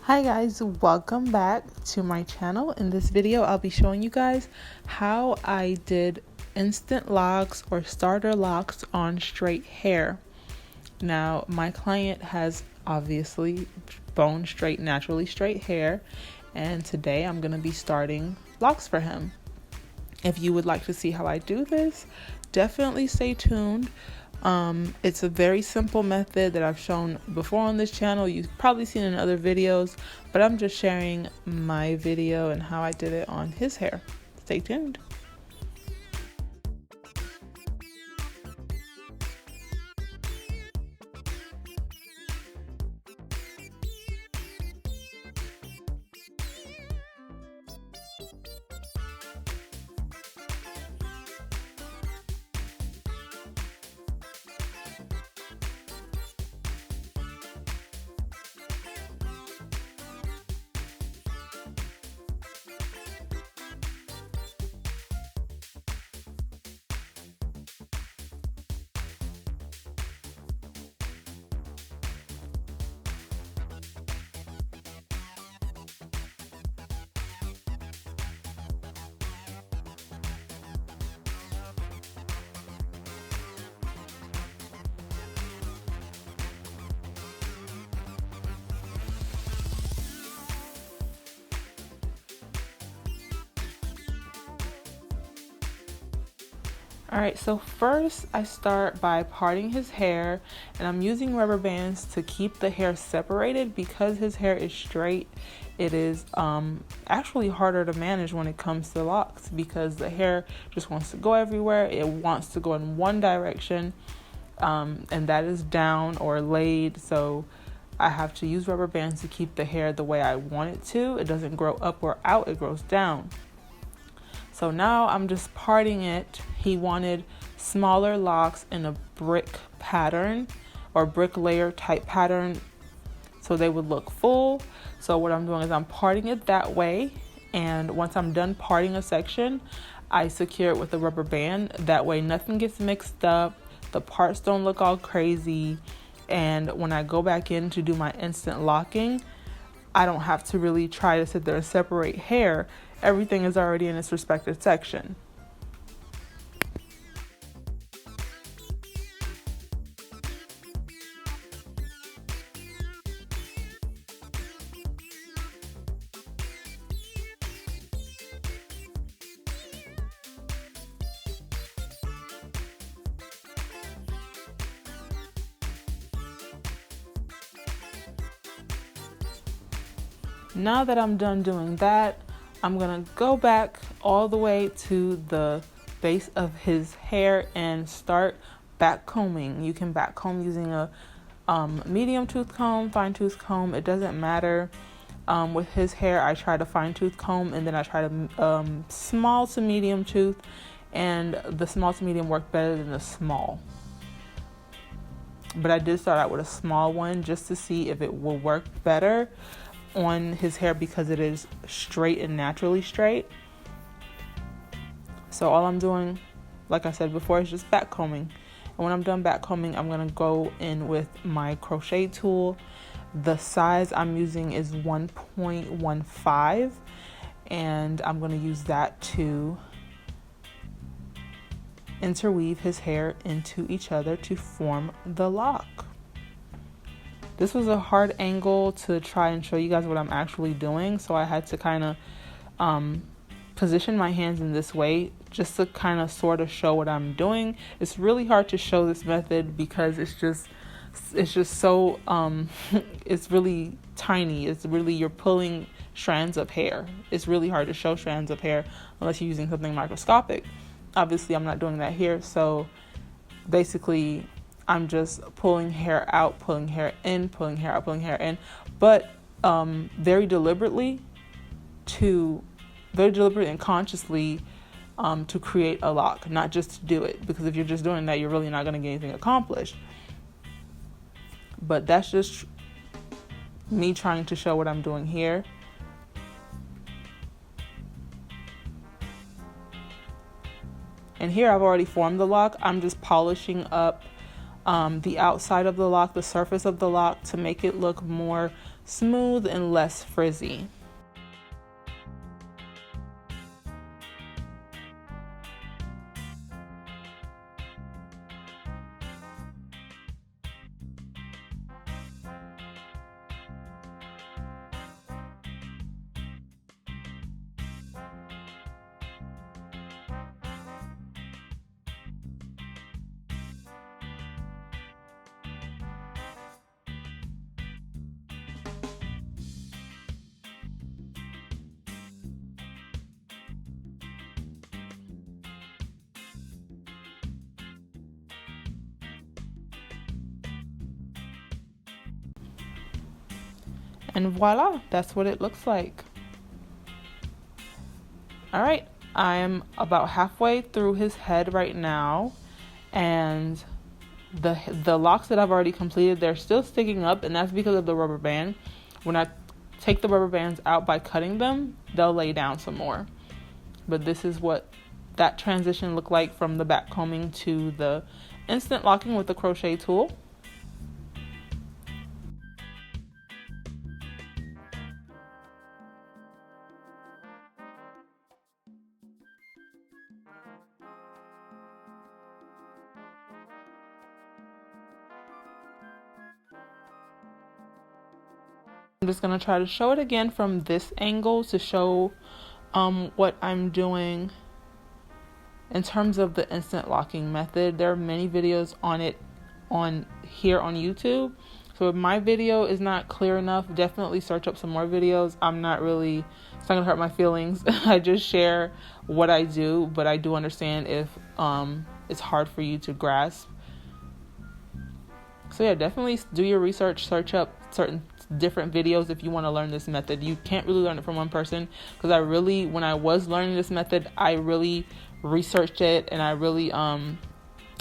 Hi guys, welcome back to my channel. In this video, I'll be showing you guys how I did instant locks or starter locks on straight hair. Now, my client has obviously bone straight, naturally straight hair, and today I'm going to be starting locks for him. If you would like to see how I do this, definitely stay tuned. It's a very simple method that I've shown before on this channel. You've probably seen in other videos, but I'm just sharing my video and how I did it on his hair. Stay tuned. Alright, so first I start by parting his hair, and I'm using rubber bands to keep the hair separated because his hair is straight. It is actually harder to manage when it comes to locks because the hair just wants to go everywhere. It wants to go in one direction, and that is down or laid. So I have to use rubber bands to keep the hair the way I want it to. It doesn't grow up or out, it grows down. So now I'm just parting it. He wanted smaller locks in a brick pattern or brick layer type pattern so they would look full. So what I'm doing is I'm parting it that way. And once I'm done parting a section, I secure it with a rubber band. That way nothing gets mixed up. The parts don't look all crazy. And when I go back in to do my instant locking, I don't have to really try to sit there and separate hair. Everything is already in its respective section. Now that I'm done doing that, I'm gonna go back all the way to the base of his hair and start back combing. You can back comb using a medium tooth comb, fine tooth comb, it doesn't matter. With his hair, I try to fine tooth comb, and then I try to small to medium tooth, and the small to medium worked better than the small. But I did start out with a small one just to see if it will work better on his hair because it is straight and naturally straight. So all I'm doing, like I said before, is just back combing. And when I'm done back combing, I'm gonna go in with my crochet tool. The size I'm using is 1.15, and I'm gonna use that to interweave his hair into each other to form the lock. This was a hard angle to try and show you guys what I'm actually doing, so I had to kind of position my hands in this way just to kind of sort of show what I'm doing. It's really hard to show this method because it's just so it's really tiny. It's really, you're pulling strands of hair. It's really hard to show strands of hair unless you're using something microscopic. Obviously, I'm not doing that here, so basically I'm just pulling hair out, pulling hair in, pulling hair out, pulling hair in, but very deliberately and consciously to create a lock, not just to do it, because if you're just doing that, you're really not going to get anything accomplished. But that's just me trying to show what I'm doing here. And here I've already formed the lock. I'm just polishing up the outside of the lock, the surface of the lock, to make it look more smooth and less frizzy. And voila, that's what it looks like. All right, I am about halfway through his head right now, and the locks that I've already completed, they're still sticking up, and that's because of the rubber band. When I take the rubber bands out by cutting them, they'll lay down some more. But this is what that transition looked like from the back combing to the instant locking with the crochet tool. I'm just going to try to show it again from this angle to show what I'm doing in terms of the instant locking method. There are many videos on it here on YouTube. So if my video is not clear enough, definitely search up some more videos. It's not gonna hurt my feelings. I just share what I do, but I do understand if it's hard for you to grasp. So yeah, definitely do your research, search up certain different videos if you want to learn this method. You can't really learn it from one person, because when I was learning this method, I really researched it, and I really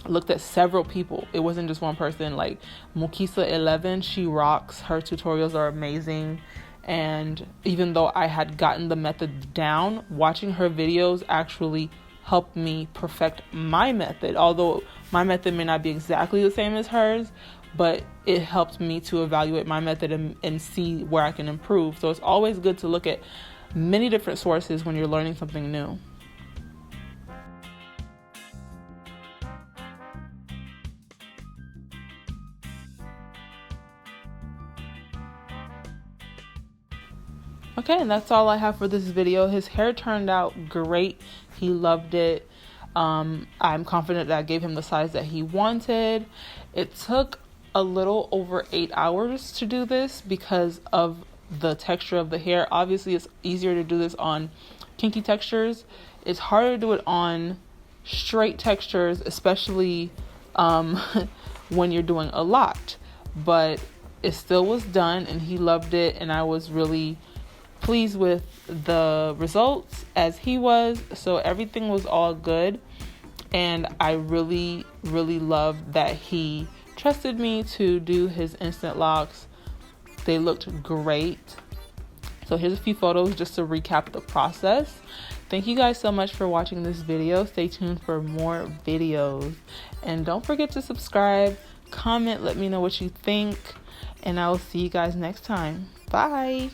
looked at several people. It wasn't just one person. Like Mokisa11, she rocks. Her tutorials are amazing. And even though I had gotten the method down, watching her videos actually helped me perfect my method. Although my method may not be exactly the same as hers, but it helped me to evaluate my method and see where I can improve. So it's always good to look at many different sources when you're learning something new. Okay, and that's all I have for this video. His hair turned out great. He loved it. I'm confident that I gave him the size that he wanted. It took a little over 8 hours to do this because of the texture of the hair. Obviously, it's easier to do this on kinky textures. It's harder to do it on straight textures, especially when you're doing a lot. But it still was done, and he loved it, and I was really pleased with the results as he was. So everything was all good, and I really loved that he trusted me to do his instant locks. They looked great. So here's a few photos just to recap the process. Thank you guys so much for watching this video. Stay tuned for more videos, and don't forget to subscribe, comment, let me know what you think, and I will see you guys next time. Bye.